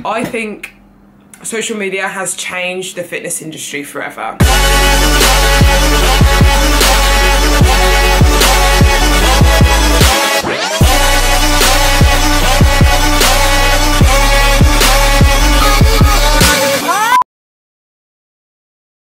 I think social media has changed the fitness industry forever.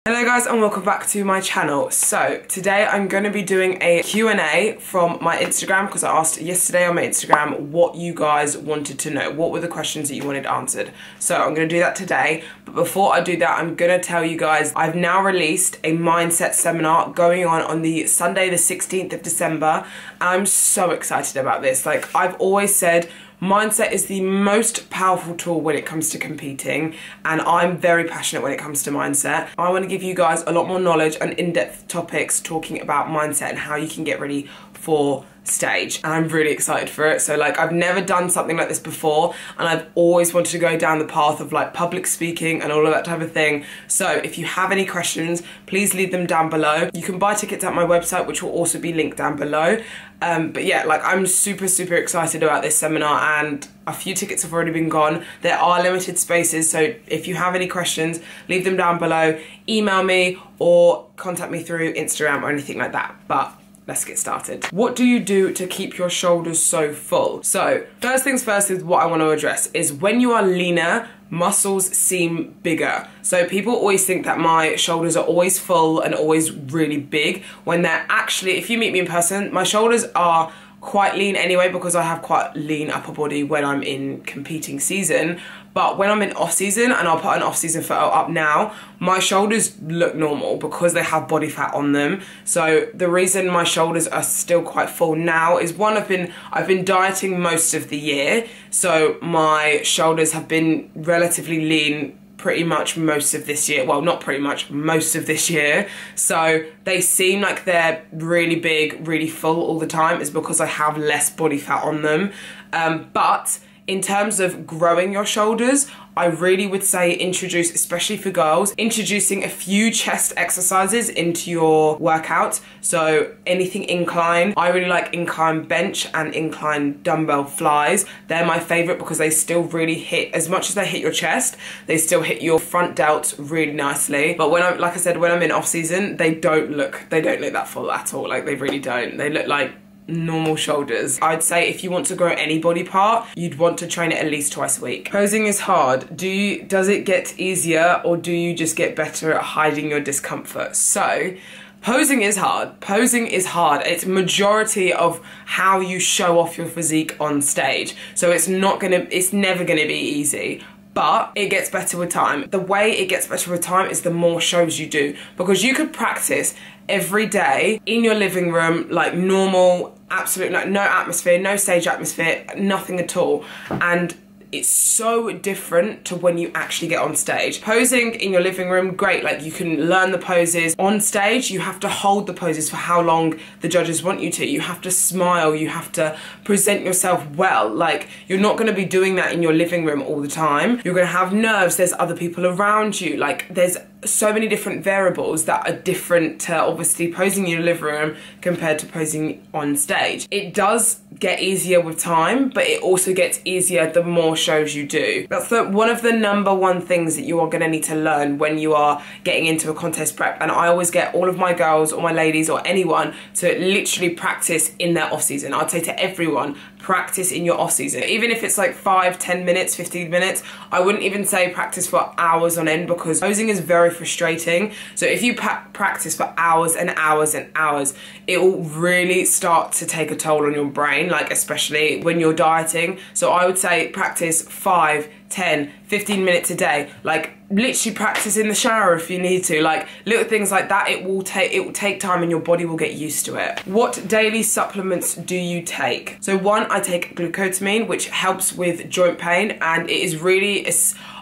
Hello guys and welcome back to my channel. So today I'm going to be doing a Q&A from my Instagram because I asked yesterday on my Instagram what you guys wanted to know. What were the questions that you wanted answered? So I'm going to do that today. But before I do that, I'm going to tell you guys I've now released a mindset seminar going on the Sunday the 16th of December. And I'm so excited about this. Like I've always said, mindset is the most powerful tool when it comes to competing, and I'm very passionate when it comes to mindset. I want to give you guys a lot more knowledge and in-depth topics talking about mindset and how you can get ready for stage, and I'm really excited for it. So like I've never done something like this before, and I've always wanted to go down the path of like public speaking and all of that type of thing. So if you have any questions, please leave them down below. You can buy tickets at my website, which will also be linked down below. But yeah, like I'm super excited about this seminar, and a few tickets have already been gone. There are limited spaces, so if you have any questions, leave them down below, email me or contact me through Instagram or anything like that. But let's get started. What do you do to keep your shoulders so full? So first things first is what I want to address is when you are leaner, muscles seem bigger. So people always think that my shoulders are always full and always really big, when they're actually, if you meet me in person, my shoulders are quite lean anyway because I have quite lean upper body when I'm in competing season. But when I'm in off season, and I'll put an off season photo up now, my shoulders look normal because they have body fat on them. So the reason my shoulders are still quite full now is one, I've been dieting most of the year, so my shoulders have been relatively lean pretty much most of this year. Well, not pretty much, most of this year. So they seem like they're really big, really full all the time, is because I have less body fat on them. But in terms of growing your shoulders, I really would say introduce, especially for girls, introducing a few chest exercises into your workout. So anything incline. I really like incline bench and incline dumbbell flies. They're my favorite because they still really hit, as much as they hit your chest, they still hit your front delts really nicely. But when I'm, like I said, when I'm in off season, they don't look that full at all. Like they really don't. They look like normal shoulders. I'd say if you want to grow any body part, you'd want to train it at least twice a week. Posing is hard. Does it get easier, or do you just get better at hiding your discomfort? So posing is hard. Posing is hard. It's majority of how you show off your physique on stage. So it's never gonna be easy. But it gets better with time. The way it gets better with time is the more shows you do, because you could practice every day in your living room like normal, absolute, like no atmosphere, no stage atmosphere, nothing at all, and it's so different to when you actually get on stage. Posing in your living room, great, like you can learn the poses. On stage, you have to hold the poses for how long the judges want you to. You have to smile, you have to present yourself well. Like, you're not gonna be doing that in your living room all the time. You're gonna have nerves, there's other people around you. Like, there's so many different variables that are different to obviously posing in your living room compared to posing on stage. It does get easier with time, but it also gets easier the more shows you do. That's one of the #1 things that you are going to need to learn when you are getting into a contest prep. And I always get all of my girls or my ladies or anyone to literally practice in their off season. I'd say to everyone, practice in your off season. Even if it's like 5, 10 minutes, 15 minutes, I wouldn't even say practice for hours on end, because posing is very frustrating. So if you practice for hours and hours and hours, it will really start to take a toll on your brain, like especially when you're dieting. So I would say practice 5, 10, 15 minutes a day. Like literally practice in the shower if you need to. Like little things like that. It will take time and your body will get used to it. What daily supplements do you take? So one, I take glucosamine, which helps with joint pain, and it is really,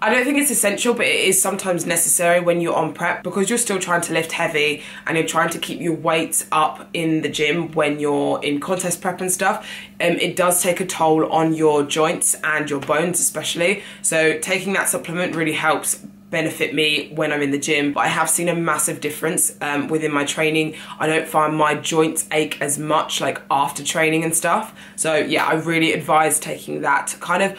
I don't think it's essential, but it is sometimes necessary when you're on prep, because you're still trying to lift heavy and you're trying to keep your weights up in the gym when you're in contest prep and stuff. It does take a toll on your joints and your bones especially. So taking that supplement really helps benefit me when I'm in the gym. But I have seen a massive difference within my training. I don't find my joints ache as much like after training and stuff. So yeah, I really advise taking that to kind of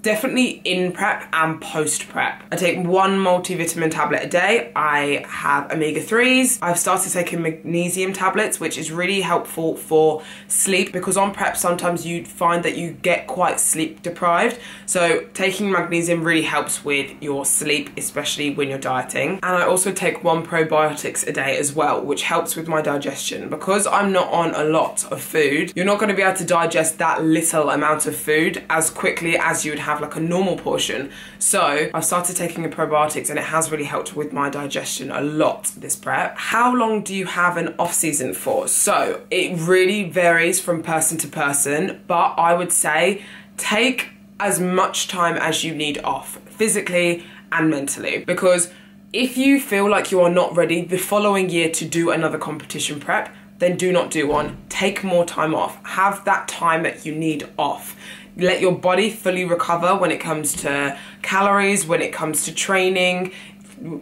definitely in prep and post prep. I take one multivitamin tablet a day. I have omega-3s. I've started taking magnesium tablets, which is really helpful for sleep, because on prep sometimes you find that you get quite sleep deprived. So taking magnesium really helps with your sleep, especially when you're dieting. And I also take one probiotics a day as well, which helps with my digestion. Because I'm not on a lot of food, you're not going to be able to digest that little amount of food as quickly as you would have like a normal portion. So I've started taking a probiotics, and it has really helped with my digestion a lot this prep. How long do you have an off season for? So it really varies from person to person, but I would say take as much time as you need off, physically and mentally, because if you feel like you are not ready the following year to do another competition prep, then do not do one. Take more time off. Have that time that you need off. Let your body fully recover when it comes to calories, when it comes to training,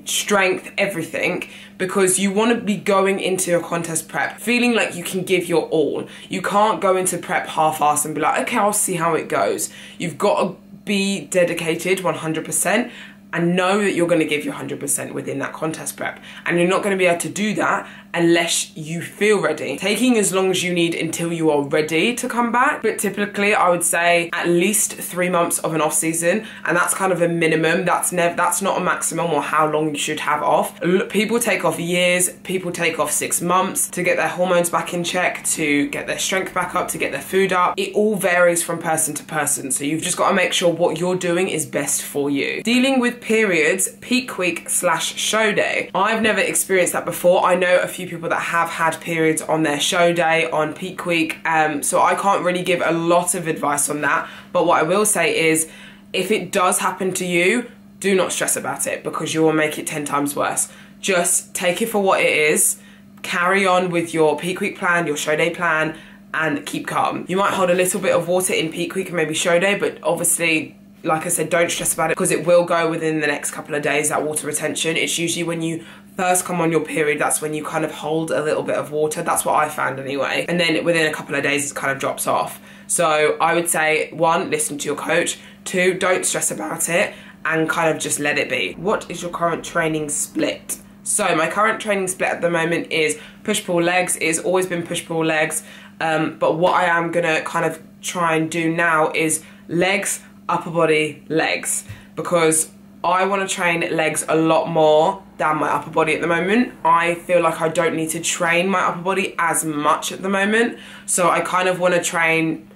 strength, everything, because you want to be going into your contest prep feeling like you can give your all. You can't go into prep half-assed and be like, okay, I'll see how it goes. You've got to be dedicated 100% and know that you're going to give your 100% within that contest prep, and you're not going to be able to do that unless you feel ready. Taking as long as you need until you are ready to come back, but typically I would say at least 3 months of an off season, and that's kind of a minimum. That's not a maximum or how long you should have off. People take off years, people take off 6 months to get their hormones back in check, to get their strength back up, to get their food up. It all varies from person to person, so you've just got to make sure what you're doing is best for you. Dealing with periods, peak week / show day. I've never experienced that before. I know a few people that have had periods on their show day, on peak week, so I can't really give a lot of advice on that, but what I will say is if it does happen to you, do not stress about it, because you will make it 10 times worse. Just take it for what it is, carry on with your peak week plan, your show day plan, and keep calm. You might hold a little bit of water in peak week and maybe show day, but obviously, like I said, don't stress about it, because it will go within the next couple of days, that water retention. It's usually when you first come on your period, that's when you kind of hold a little bit of water. That's what I found anyway. And then within a couple of days, it kind of drops off. So I would say, 1, listen to your coach. 2, don't stress about it and kind of just let it be. What is your current training split? So my current training split at the moment is push-pull legs. It's always been push-pull legs. But what I am gonna kind of try and do now is legs, upper body, legs, because I want to train legs a lot more than my upper body at the moment. I feel like I don't need to train my upper body as much at the moment, so I kind of want to train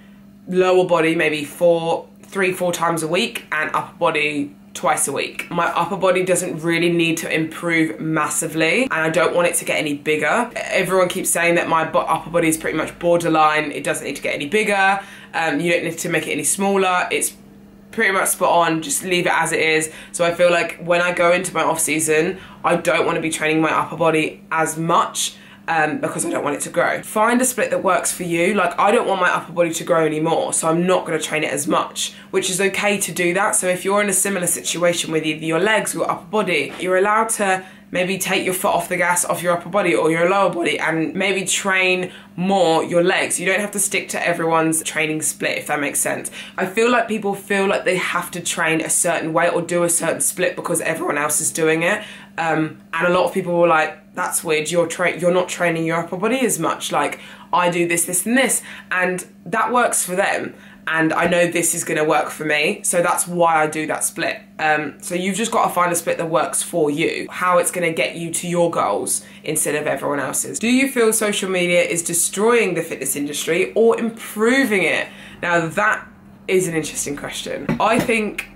lower body maybe 3-4 times a week, and upper body twice a week. My upper body doesn't really need to improve massively, and I don't want it to get any bigger. Everyone keeps saying that my upper body is pretty much borderline. It doesn't need to get any bigger. You don't need to make it any smaller. It's pretty much spot on, just leave it as it is. So I feel like when I go into my off season, I don't want to be training my upper body as much because I don't want it to grow. Find a split that works for you. Like, I don't want my upper body to grow anymore, so I'm not going to train it as much, which is okay to do that. So if you're in a similar situation with either your legs or your upper body, you're allowed to maybe take your foot off the gas off your upper body or your lower body and maybe train more your legs. You don't have to stick to everyone's training split, if that makes sense. I feel like people feel like they have to train a certain way or do a certain split because everyone else is doing it. And a lot of people were like, that's weird, you're not training your upper body as much. Like, I do this, this and this, and that works for them. And I know this is gonna work for me, so that's why I do that split. So you've just got to find a split that works for you, how it's gonna get you to your goals instead of everyone else's. Do you feel social media is destroying the fitness industry or improving it? Now that is an interesting question. I think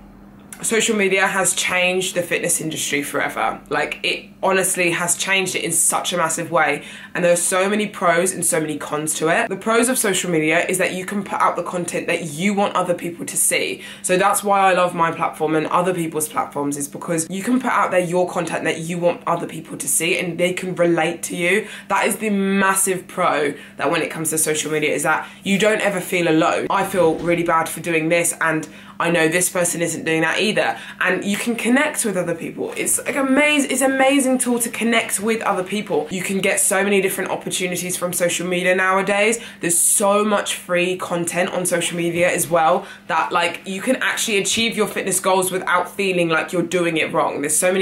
social media has changed the fitness industry forever. Like, it honestly has changed it in such a massive way, and there's so many pros and so many cons to it. The pros of social media is that you can put out the content that you want other people to see. So that's why I love my platform and other people's platforms, is because you can put out there your content that you want other people to see and they can relate to you. That is the massive pro that when it comes to social media, is that you don't ever feel alone. I feel really bad for doing this, and I know this person isn't doing that either. And you can connect with other people. It's like amazing. It's an amazing tool to connect with other people. You can get so many different opportunities from social media nowadays. There's so much free content on social media as well that like you can actually achieve your fitness goals without feeling like you're doing it wrong. There's so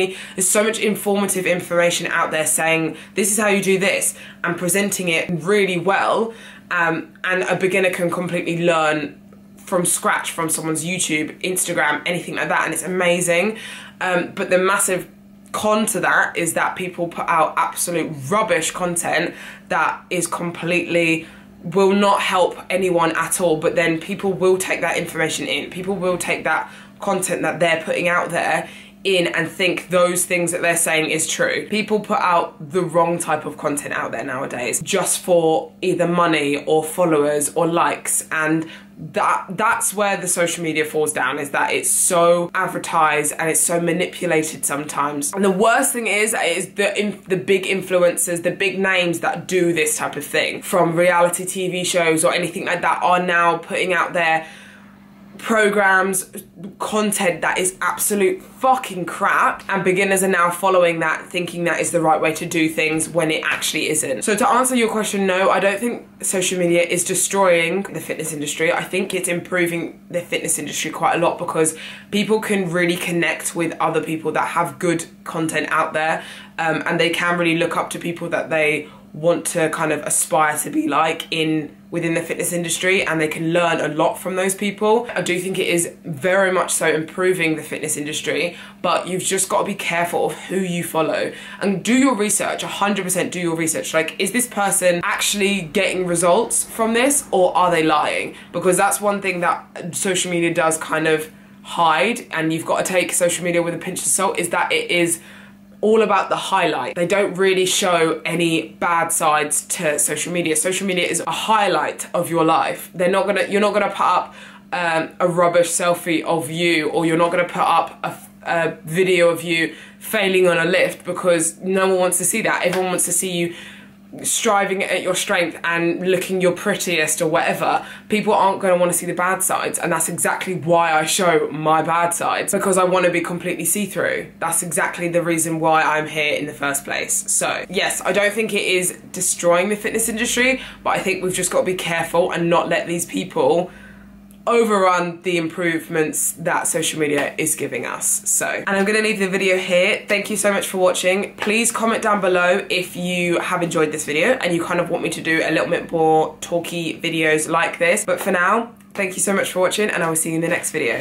much informative information out there saying this is how you do this and presenting it really well, and a beginner can completely learn from scratch from someone's YouTube, Instagram, anything like that, and it's amazing. But the massive con to that is that people put out absolute rubbish content that is completely will not help anyone at all, but then people will take that information in. People will take that content that they're putting out there in and think those things that they're saying is true. People put out the wrong type of content out there nowadays just for either money or followers or likes, and that's where the social media falls down, is that it's so advertised and it's so manipulated sometimes. And the worst thing is the big influencers, the big names that do this type of thing, from reality TV shows or anything like that, are now putting out their programs, content that is absolute fucking crap, and beginners are now following that, thinking that is the right way to do things when it actually isn't. So to answer your question, no, I don't think social media is destroying the fitness industry. I think it's improving the fitness industry quite a lot, because people can really connect with other people that have good content out there, and they can really look up to people that they want to kind of aspire to be like within the fitness industry, and they can learn a lot from those people. I do think it is very much so improving the fitness industry, but you've just got to be careful of who you follow and do your research. 100% do your research. Like, is this person actually getting results from this, or are they lying? Because that's one thing that social media does kind of hide, and you've got to take social media with a pinch of salt, is that it is all about the highlight. They don't really show any bad sides to social media. Social media is a highlight of your life. You're not gonna put up a rubbish selfie of you, or you're not gonna put up a video of you failing on a lift, because no one wants to see that. Everyone wants to see you striving at your strength and looking your prettiest or whatever. People aren't going to want to see the bad sides, and that's exactly why I show my bad sides, because I want to be completely see-through. That's exactly the reason why I'm here in the first place. So yes, I don't think it is destroying the fitness industry, but I think we've just got to be careful and not let these people overrun the improvements that social media is giving us. So, and I'm gonna leave the video here. Thank you so much for watching. Please comment down below if you have enjoyed this video and you kind of want me to do a little bit more talky videos like this. But for now, thank you so much for watching, and I will see you in the next video.